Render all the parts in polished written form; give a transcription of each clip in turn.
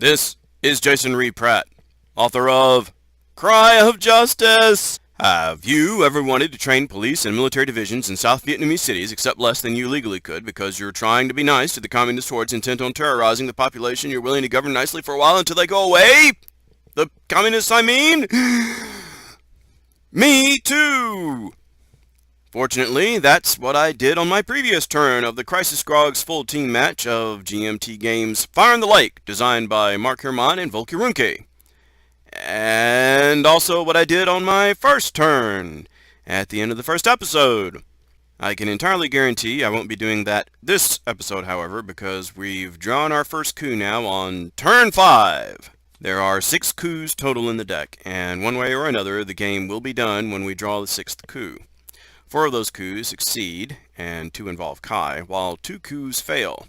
This is Jason Reed Pratt, author of Cry of Justice. Have you ever wanted to train police and military divisions in South Vietnamese cities except less than you legally could because you're trying to be nice to the communist hordes intent on terrorizing the population you're willing to govern nicely for a while until they go away? The communists, I mean? Me too! Fortunately, that's what I did on my previous turn of the Crisis Grogs full team match of GMT Games Fire in the Lake, designed by Mark Herman and Volker Runke. And also what I did on my first turn at the end of the first episode. I can entirely guarantee I won't be doing that this episode, however, because we've drawn our first coup now on turn 5. There are 6 coups total in the deck, and one way or another the game will be done when we draw the 6th coup. 4 of those coups succeed, and 2 involve Kai, while 2 coups fail.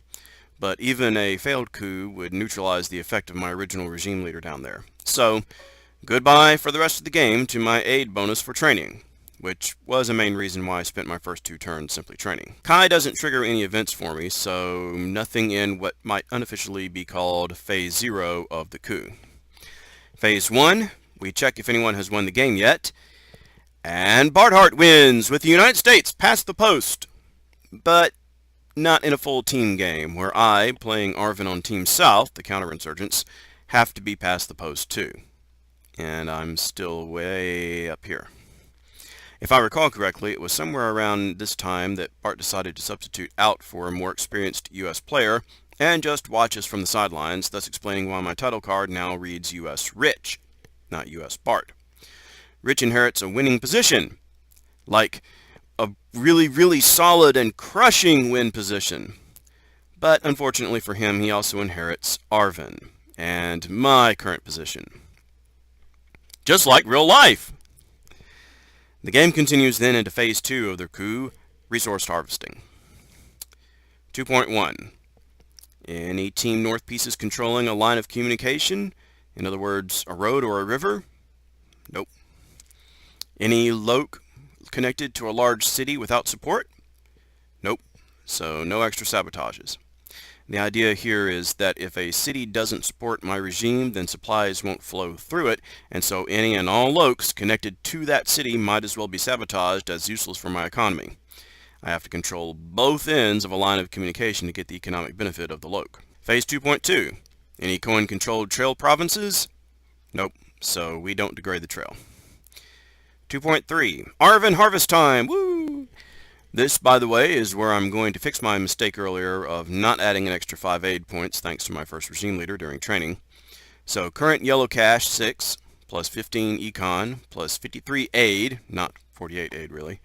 But even a failed coup would neutralize the effect of my original regime leader down there. So, goodbye for the rest of the game to my aid bonus for training, which was a main reason why I spent my first 2 turns simply training. Kai doesn't trigger any events for me, so nothing in what might unofficially be called Phase 0 of the coup. Phase 1, we check if anyone has won the game yet. And Barthart wins with the United States past the post. But not in a full team game, where I, playing Arvin on Team South, the counterinsurgents, have to be past the post too. And I'm still way up here. If I recall correctly, it was somewhere around this time that Bart decided to substitute out for a more experienced US player and just watch us from the sidelines, thus explaining why my title card now reads US Rich, not US Bart. Rich inherits a winning position, like a really solid and crushing win position. But unfortunately for him, he also inherits Arvin and my current position. Just like real life! The game continues then into Phase 2 of their coup, Resource Harvesting. 2.1. Any Team North pieces controlling a line of communication, in other words, a road or a river? Nope. Any loc connected to a large city without support? Nope. So no extra sabotages. The idea here is that if a city doesn't support my regime, then supplies won't flow through it, and so any and all locs connected to that city might as well be sabotaged as useless for my economy. I have to control both ends of a line of communication to get the economic benefit of the loc. Phase 2.2. Any coin-controlled trail provinces? Nope. So we don't degrade the trail. 2.3. Arvin Harvest Time! Woo! This, by the way, is where I'm going to fix my mistake earlier of not adding an extra 5 aid points thanks to my first regime leader during training. So current yellow cash 6, plus 15 econ, plus 53 aid, not 48 aid really,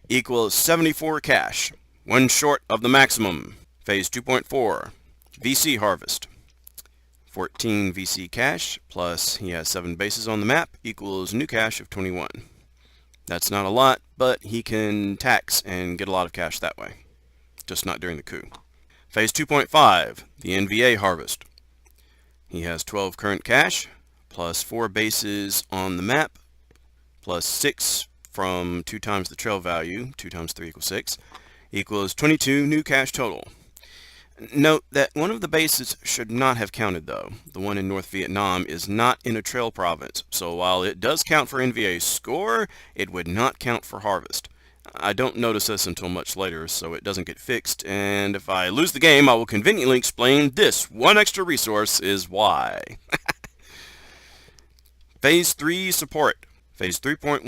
equals 74 cash, one short of the maximum. Phase 2.4. VC Harvest. 14 VC cash, plus he has 7 bases on the map, equals new cash of 21. That's not a lot, but he can tax and get a lot of cash that way. Just not during the coup. Phase 2.5, the NVA Harvest. He has 12 current cash, plus 4 bases on the map, plus 6 from 2 times the trail value, 2 times 3 equals 6, equals 22 new cash total. Note that one of the bases should not have counted though. The one in North Vietnam is not in a trail province, so while it does count for NVA's score, it would not count for harvest. I don't notice this until much later, so it doesn't get fixed, and if I lose the game, I will conveniently explain this one extra resource is why. Phase 3 Support. Phase 3.1.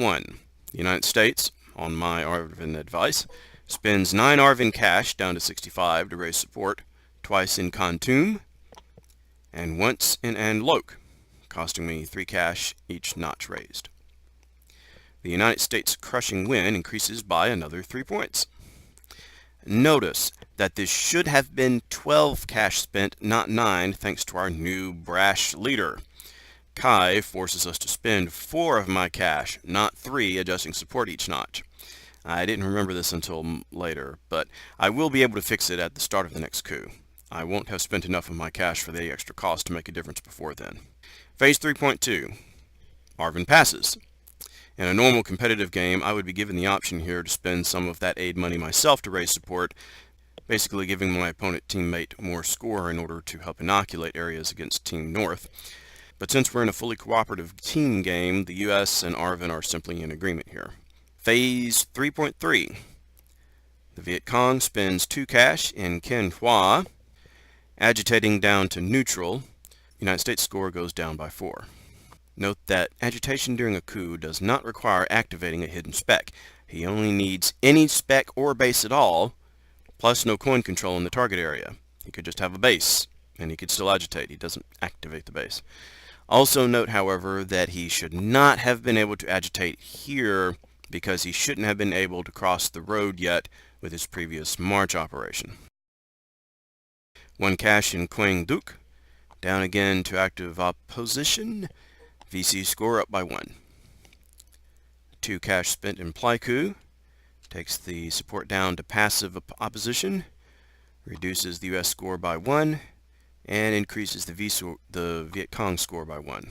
The United States, on my Arvin advice, spends 9 Arvin cash down to 65 to raise support, twice in Khantoum, and once in An Loc, costing me 3 cash each notch raised. The United States crushing win increases by another 3 points. Notice that this should have been 12 cash spent, not 9, thanks to our new brash leader. Kai forces us to spend 4 of my cash, not 3, adjusting support each notch. I didn't remember this until later, but I will be able to fix it at the start of the next coup. I won't have spent enough of my cash for the extra cost to make a difference before then. Phase 3.2. Arvin passes. In a normal competitive game, I would be given the option here to spend some of that aid money myself to raise support, basically giving my opponent teammate more score in order to help inoculate areas against Team North. But since we're in a fully cooperative team game, the US and Arvin are simply in agreement here. Phase 3.3. The Viet Cong spends 2 cash in Ken Hua, agitating down to neutral. United States score goes down by 4. Note that agitation during a coup does not require activating a hidden spec. He only needs any spec or base at all, plus no coin control in the target area. He could just have a base, and he could still agitate. He doesn't activate the base. Also note, however, that he should not have been able to agitate here because he shouldn't have been able to cross the road yet with his previous march operation. 1 cash in Quang Duc, down again to active opposition. VC score up by 1. 2 cash spent in Pleiku, takes the support down to passive opposition, reduces the US score by 1, and increases the Viet Cong score by 1.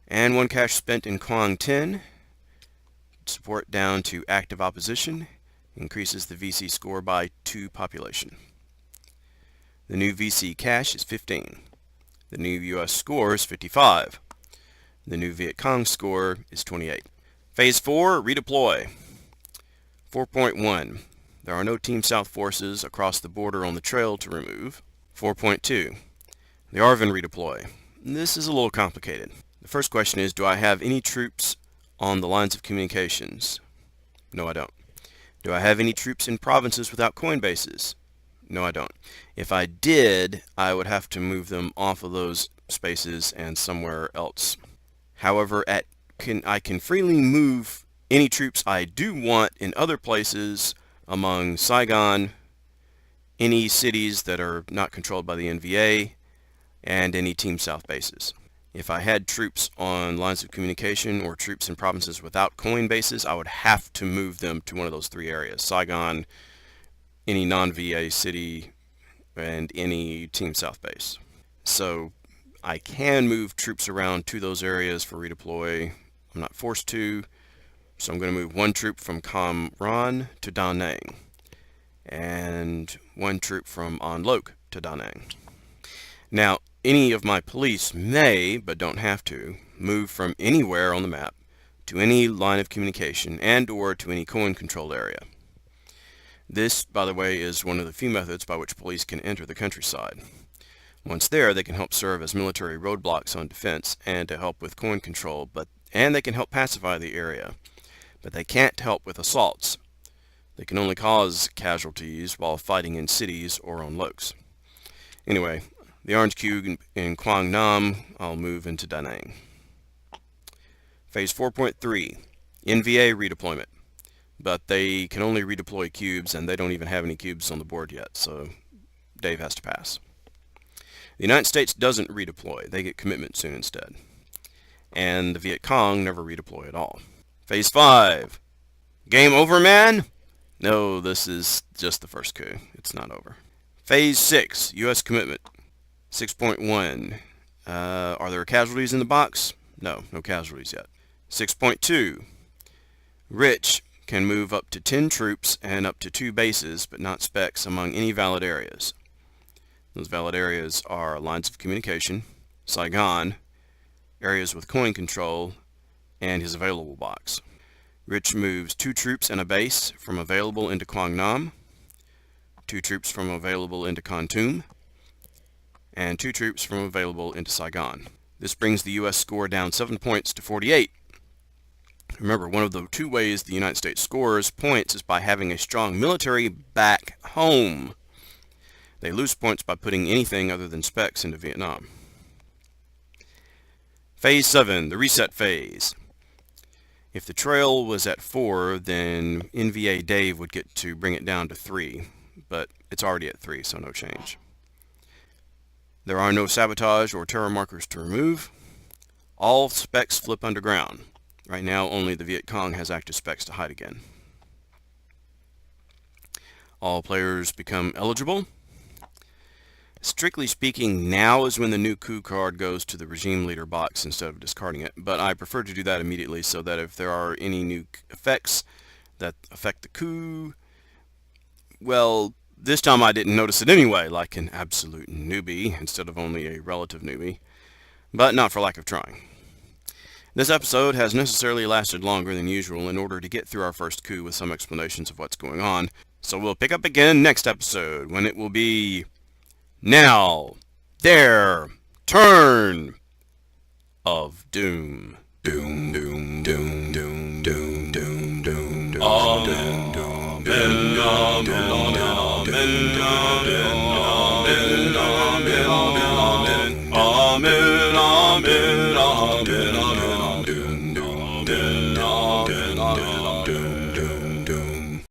And 1 cash spent in Quang Tin, support down to active opposition, increases the VC score by 2 population. The new VC cash is 15. The new US score is 55. The new Viet Cong score is 28. Phase 4, redeploy. 4.1. There are no Team South forces across the border on the trail to remove. 4.2. The Arvin redeploy. This is a little complicated. The first question is, do I have any troops on the lines of communications? No, I don't. Do I have any troops in provinces without coin bases? No, I don't. If I did, I would have to move them off of those spaces and somewhere else. However, I can freely move any troops I do want in other places among Saigon, any cities that are not controlled by the NVA, and any Team South bases. If I had troops on lines of communication or troops in provinces without coin bases, I would have to move them to one of those 3 areas: Saigon, any non-VA city, and any Team South base. So I can move troops around to those areas for redeploy. I'm not forced to, so I'm going to move 1 troop from Cam Ranh to Da Nang, and 1 troop from An Loc to Da Nang. Now, any of my police may, but don't have to, move from anywhere on the map to any line of communication and/or to any coin control area. This, by the way, is one of the few methods by which police can enter the countryside. Once there, they can help serve as military roadblocks on defense and to help with coin control, and they can help pacify the area. But they can't help with assaults. They can only cause casualties while fighting in cities or on locs. Anyway, the orange cube in Quang Nam, I'll move into Da Nang. Phase 4.3, NVA redeployment. But they can only redeploy cubes, and they don't even have any cubes on the board yet, so Dave has to pass. The United States doesn't redeploy. They get commitment soon instead. And the Viet Cong never redeploy at all. Phase 5. Game over, man? No, this is just the first coup. It's not over. Phase 6. U.S. commitment. 6.1. Are there casualties in the box? No, no casualties yet. 6.2. Rich can move up to 10 troops and up to 2 bases, but not specs among any valid areas. Those valid areas are lines of communication, Saigon, areas with coin control, and his available box. Rich moves 2 troops and a base from available into Quang Nam, 2 troops from available into Kontum, and 2 troops from available into Saigon. This brings the U.S. score down 7 points to 48. Remember, one of the 2 ways the United States scores points is by having a strong military back home. They lose points by putting anything other than specs into Vietnam. Phase 7, the reset phase. If the trail was at 4, then NVA Dave would get to bring it down to 3, but it's already at 3, so no change. There are no sabotage or terror markers to remove. All specs flip underground. Right now, only the Viet Cong has active specs to hide again. All players become eligible. Strictly speaking, now is when the new coup card goes to the regime leader box instead of discarding it, but I prefer to do that immediately so that if there are any new effects that affect the coup, well, this time I didn't notice it anyway, like an absolute newbie instead of only a relative newbie, but not for lack of trying. This episode has necessarily lasted longer than usual in order to get through our first coup with some explanations of what's going on, so we'll pick up again next episode when it will be now their turn of doom. Doom, doom, doom, doom, doom, doom, doom, doom. Amen, amen, amen, amen, amen, amen, amen, amen.